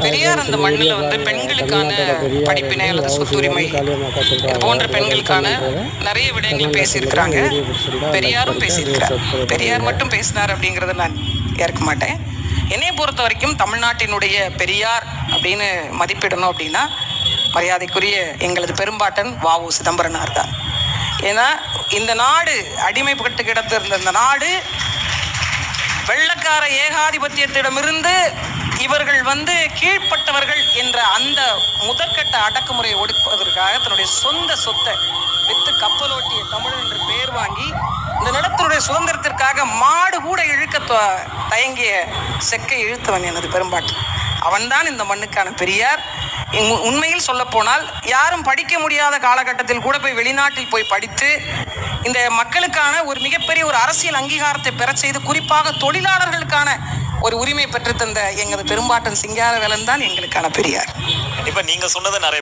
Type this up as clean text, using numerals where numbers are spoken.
பெரியார் அந்த மண்ணில் வந்து பெண்களுக்கான படிப்பினை அல்லது சொத்துரிமை போன்ற பெண்களுக்கான நிறைய விடயங்கள் பேசியிருக்கிறாங்க. பெரியாரும் பேசியிருக்கிறார். பெரியார் மட்டும் பேசினார் அப்படிங்கிறத நான் ஏற்க மாட்டேன். என்னைய பொறுத்த வரைக்கும் தமிழ்நாட்டினுடைய பெரியார் அப்படின்னு மதிப்பிடணும் அப்படின்னா மரியாதைக்குரிய எங்களது பெரும்பாட்டன் வ.உ. சிதம்பரனார் தான். ஏன்னா இந்த நாடு அடிமைப்பட்டு கிடந்திருந்த இந்த நாடு வெள்ளக்கார ஏகாதிபத்தியத்திடமிருந்து இவர்கள் வந்து கீழ்ப்பட்டவர்கள் என்ற அந்த முதற்கட்ட அடக்குமுறையை ஒடுப்பதற்காக தன்னுடைய சொந்த சொத்தை வித்து கப்பலோட்டிய தமிழன் என்று பெயர் வாங்கி இந்த நிலத்தினுடைய சுதந்திரத்திற்காக மாடு கூட இழுக்க தயங்கிய செக்கை இழுத்தவன் எனது பெரும்பாட்டு. அவன்தான் இந்த மண்ணுக்கான பெரியார். உண்மையில் சொல்ல போனால் யாரும் படிக்க முடியாத காலகட்டத்தில் கூட போய் வெளிநாட்டில் போய் படித்து இந்த மக்களுக்கான ஒரு மிகப்பெரிய ஒரு அரசியல் அங்கீகாரத்தை பெற செய்து குறிப்பாக தொழிலாளர்களுக்கான ஒரு உரிமை பெற்று தந்த எங்களது பெரும்பாட்டன் சிங்காரவேலன் தான் எங்களுக்கான பெரியார். இப்ப நீங்க சொன்னது நிறைய